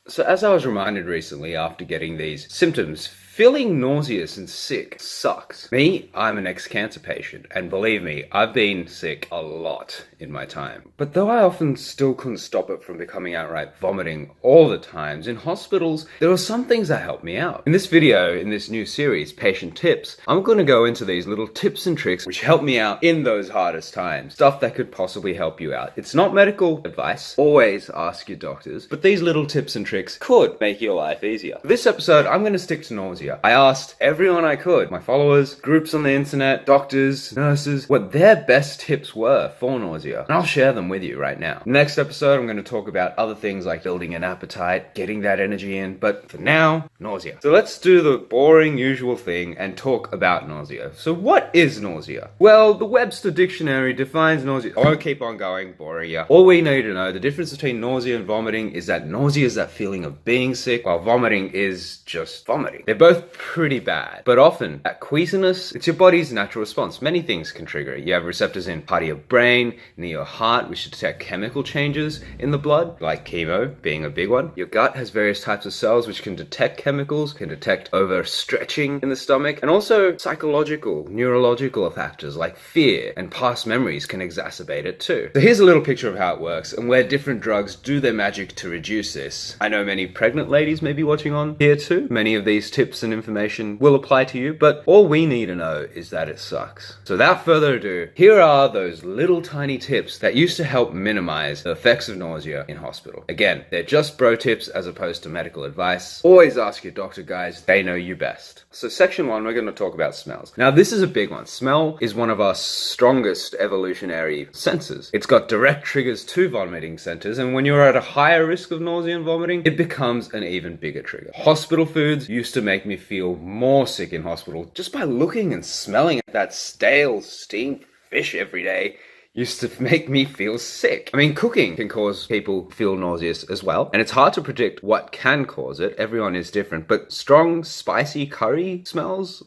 So as I was reminded recently after getting these symptoms, feeling nauseous and sick sucks. Me, I'm an ex-cancer patient, and believe me, I've been sick a lot in my time. But though I often still couldn't stop it from becoming outright vomiting all the times, in hospitals, there were some things that helped me out. In this video, in this new series, Patient Tips, I'm going to go into these little tips and tricks which help me out in those hardest times. Stuff that could possibly help you out. It's not medical advice, always ask your doctors, but these little tips and tricks could make your life easier. For this episode, I'm going to stick to nausea. I asked everyone I could, my followers, groups on the internet, doctors, nurses, what their best tips were for nausea, and I'll share them with you right now. Next episode, I'm going to talk about other things like building an appetite, getting that energy in, but for now, nausea. So let's do the boring, usual thing and talk about nausea. So what is nausea? Well, the Webster Dictionary defines nausea. I won't keep on going, boring you. All we need to know, the difference between nausea and vomiting is that nausea is that feeling of being sick, while vomiting is just vomiting. They're both pretty bad, but often that queasiness, it's your body's natural response. Many things can trigger it. You have receptors in part of your brain, near your heart, which detect chemical changes in the blood, like chemo being a big one. Your gut has various types of cells which can detect chemicals, can detect overstretching in the stomach, and also psychological, neurological factors like fear and past memories can exacerbate it too. So here's a little picture of how it works and where different drugs do their magic to reduce this. I know many pregnant ladies may be watching on here too. Many of these tips and information will apply to you, but all we need to know is that it sucks. So without further ado, here are those little tiny tips that used to help minimize the effects of nausea in hospital. Again, they're just bro tips as opposed to medical advice. Always ask your doctor, guys. They know you best. So section 1, we're going to talk about smells. Now this is a big one. Smell is one of our strongest evolutionary senses. It's got direct triggers to vomiting centers, and when you're at a higher risk of nausea and vomiting, it becomes an even bigger trigger. Hospital foods used to make me feel more sick in hospital just by looking and smelling at that stale, steamed fish every day. Used to make me feel sick. I mean, cooking can cause people feel nauseous as well, and it's hard to predict what can cause it. Everyone is different, but strong, spicy curry smells,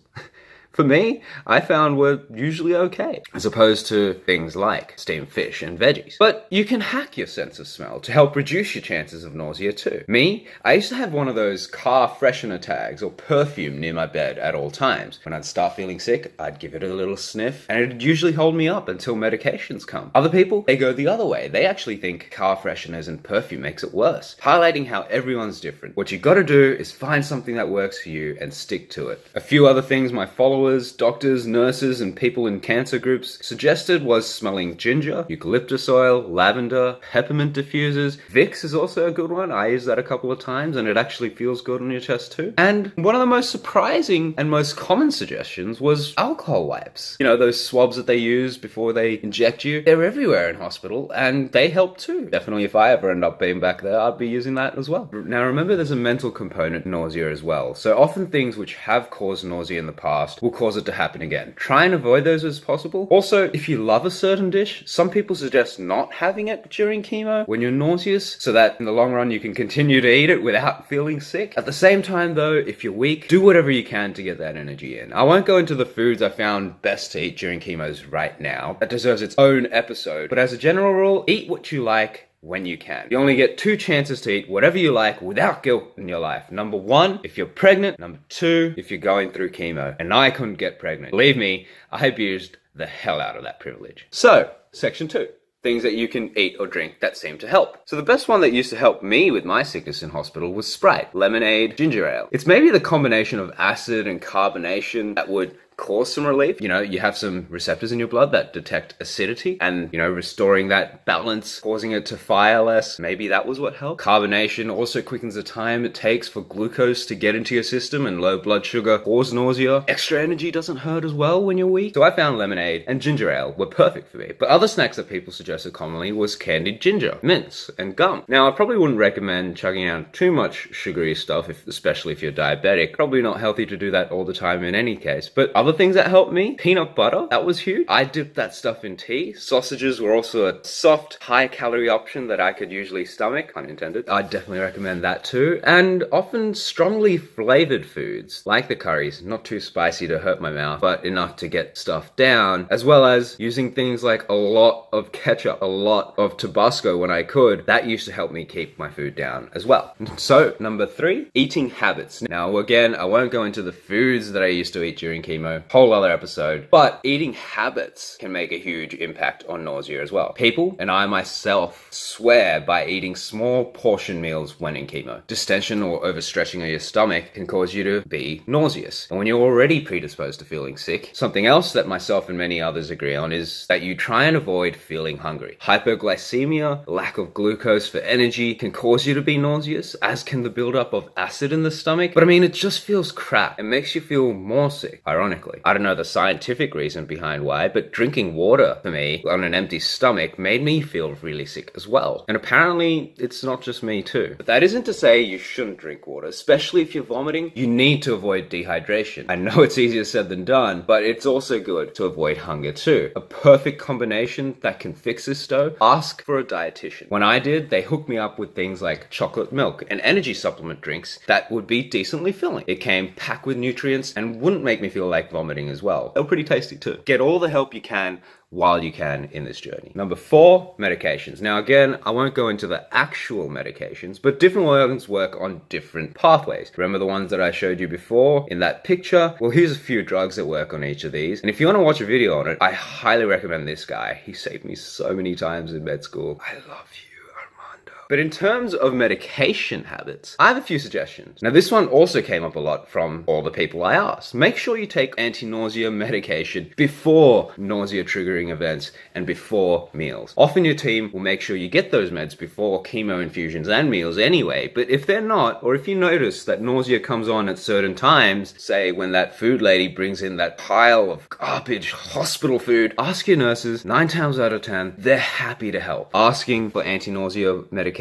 for me, I found were usually okay, as opposed to things like steamed fish and veggies. But you can hack your sense of smell to help reduce your chances of nausea too. Me, I used to have one of those car freshener tags or perfume near my bed at all times. When I'd start feeling sick, I'd give it a little sniff, and it'd usually hold me up until medications come. Other people, they go the other way. They actually think car fresheners and perfume makes it worse, highlighting how everyone's different. What you gotta do is find something that works for you and stick to it. A few other things my followers, doctors, nurses, and people in cancer groups suggested was smelling ginger, eucalyptus oil, lavender, peppermint diffusers. Vicks is also a good one. I used that a couple of times and it actually feels good on your chest too. And one of the most surprising and most common suggestions was alcohol wipes. You know, those swabs that they use before they inject you. They're everywhere in hospital and they help too. Definitely if I ever end up being back there, I'd be using that as well. Now remember, there's a mental component to nausea as well. So often things which have caused nausea in the past will cause it to happen again. Try and avoid those as possible. Also, if you love a certain dish, some people suggest not having it during chemo when you're nauseous, so that in the long run you can continue to eat it without feeling sick. At the same time though, if you're weak, do whatever you can to get that energy in. I won't go into the foods I found best to eat during chemos right now. That deserves its own episode. But as a general rule, eat what you like when you can. You only get 2 chances to eat whatever you like without guilt in your life. Number 1, if you're pregnant. Number 2, if you're going through chemo. And I couldn't get pregnant. Believe me, I abused the hell out of that privilege. So, section 2. Things that you can eat or drink that seem to help. So the best one that used to help me with my sickness in hospital was Sprite, lemonade, ginger ale. It's maybe the combination of acid and carbonation that would cause some relief. You know, you have some receptors in your blood that detect acidity and, you know, restoring that balance, causing it to fire less. Maybe that was what helped. Carbonation also quickens the time it takes for glucose to get into your system, and low blood sugar cause nausea. Extra energy doesn't hurt as well when you're weak. So I found lemonade and ginger ale were perfect for me. But other snacks that people suggested commonly was candied ginger, mints, and gum. Now, I probably wouldn't recommend chugging out too much sugary stuff, especially if you're diabetic. Probably not healthy to do that all the time in any case. But other Other things that helped me, peanut butter, that was huge. I dipped that stuff in tea. Sausages were also a soft, high-calorie option that I could usually stomach, pun intended. I'd definitely recommend that too. And often strongly flavored foods, like the curries, not too spicy to hurt my mouth, but enough to get stuff down, as well as using things like a lot of ketchup, a lot of Tabasco when I could. That used to help me keep my food down as well. So, number 3, eating habits. Now, again, I won't go into the foods that I used to eat during chemo, whole other episode, but eating habits can make a huge impact on nausea as well. People, and I myself, swear by eating small portion meals when in chemo. Distension or overstretching of your stomach can cause you to be nauseous. And when you're already predisposed to feeling sick, something else that myself and many others agree on is that you try and avoid feeling hungry. Hypoglycemia, lack of glucose for energy, can cause you to be nauseous, as can the buildup of acid in the stomach. But I mean, it just feels crap. It makes you feel more sick, ironically. I don't know the scientific reason behind why, but drinking water for me on an empty stomach made me feel really sick as well. And apparently, it's not just me too. But that isn't to say you shouldn't drink water, especially if you're vomiting. You need to avoid dehydration. I know it's easier said than done, but it's also good to avoid hunger too. A perfect combination that can fix this though, ask for a dietitian. When I did, they hooked me up with things like chocolate milk and energy supplement drinks that would be decently filling. It came packed with nutrients and wouldn't make me feel like vomiting as well. They were pretty tasty too. Get all the help you can while you can in this journey. Number 4, medications. Now again, I won't go into the actual medications, but different ones work on different pathways. Remember the ones that I showed you before in that picture? Well, here's a few drugs that work on each of these. And if you want to watch a video on it, I highly recommend this guy. He saved me so many times in med school. I love you. But in terms of medication habits, I have a few suggestions. Now, this one also came up a lot from all the people I asked. Make sure you take anti-nausea medication before nausea-triggering events and before meals. Often your team will make sure you get those meds before chemo infusions and meals anyway, but if they're not, or if you notice that nausea comes on at certain times, say when that food lady brings in that pile of garbage hospital food, ask your nurses. 9 times out of 10, they're happy to help. Asking for anti-nausea medication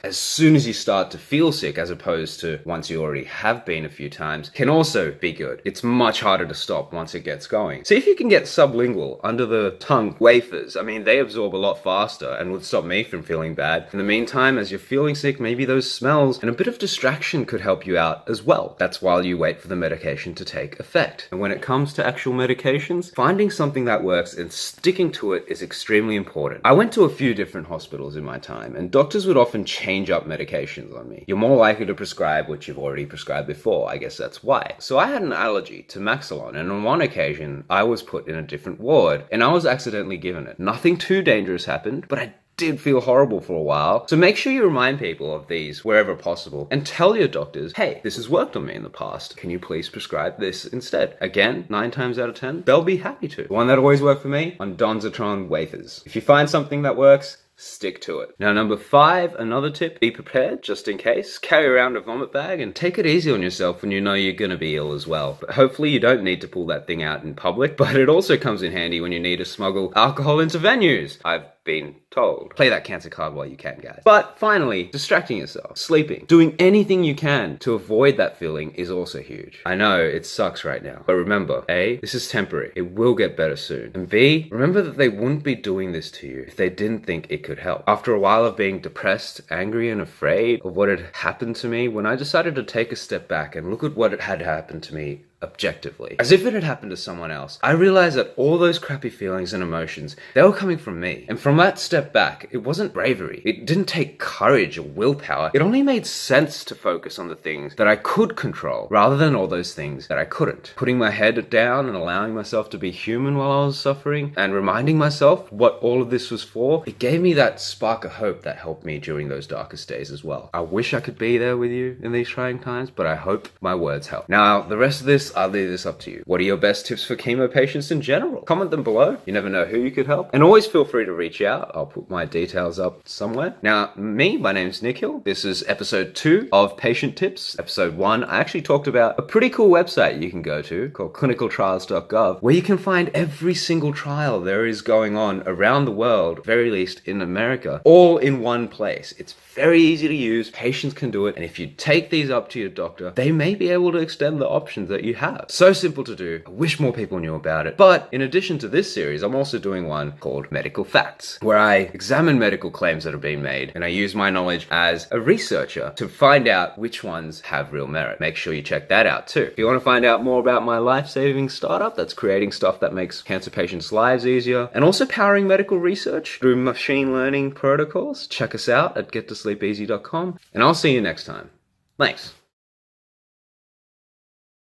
as soon as you start to feel sick, as opposed to once you already have been a few times, can also be good. It's much harder to stop once it gets going. See if you can get sublingual, under the tongue wafers. I mean, they absorb a lot faster and would stop me from feeling bad. In the meantime, as you're feeling sick, maybe those smells and a bit of distraction could help you out as well. That's while you wait for the medication to take effect. And when it comes to actual medications, finding something that works and sticking to it is extremely important. I went to a few different hospitals in my time, and doctors would often change up medications on me. You're more likely to prescribe what you've already prescribed before. I guess that's why. So I had an allergy to Maxilon, and on one occasion, I was put in a different ward, and I was accidentally given it. Nothing too dangerous happened, but I did feel horrible for a while. So make sure you remind people of these wherever possible and tell your doctors, hey, this has worked on me in the past. Can you please prescribe this instead? Again, 9 times out of 10, they'll be happy to. The one that always worked for me, on Donzatron wafers. If you find something that works, stick to it. Now, number 5, another tip, be prepared just in case. Carry around a vomit bag and take it easy on yourself when you know you're going to be ill as well. But hopefully you don't need to pull that thing out in public, but it also comes in handy when you need to smuggle alcohol into venues. I've been told. Play that cancer card while you can, guys. But finally, distracting yourself, sleeping, doing anything you can to avoid that feeling is also huge. I know it sucks right now, but remember, A, this is temporary. It will get better soon. And B, remember that they wouldn't be doing this to you if they didn't think it could help. After a while of being depressed, angry, and afraid of what had happened to me, when I decided to take a step back and look at what had happened to me objectively, as if it had happened to someone else, I realized that all those crappy feelings and emotions, they were coming from me. And from that step back, it wasn't bravery. It didn't take courage or willpower. It only made sense to focus on the things that I could control rather than all those things that I couldn't. Putting my head down and allowing myself to be human while I was suffering and reminding myself what all of this was for, it gave me that spark of hope that helped me during those darkest days as well. I wish I could be there with you in these trying times, but I hope my words help. Now, the rest of this, I'll leave this up to you. What are your best tips for chemo patients in general? Comment them below. You never know who you could help. And always feel free to reach out. I'll put my details up somewhere. Now, my name's Nikhil. This is episode 2 of Patient Tips. Episode 1, I actually talked about a pretty cool website you can go to called clinicaltrials.gov, where you can find every single trial there is going on around the world, very least in America, all in one place. It's very easy to use. Patients can do it. And if you take these up to your doctor, they may be able to extend the options that you have. So simple to do. I wish more people knew about it. But in addition to this series, I'm also doing one called Medical Facts, where I examine medical claims that have been made and I use my knowledge as a researcher to find out which ones have real merit. Make sure you check that out too. If you want to find out more about my life-saving startup that's creating stuff that makes cancer patients' lives easier and also powering medical research through machine learning protocols, check us out at gettosleepeasy.com, and I'll see you next time. Thanks.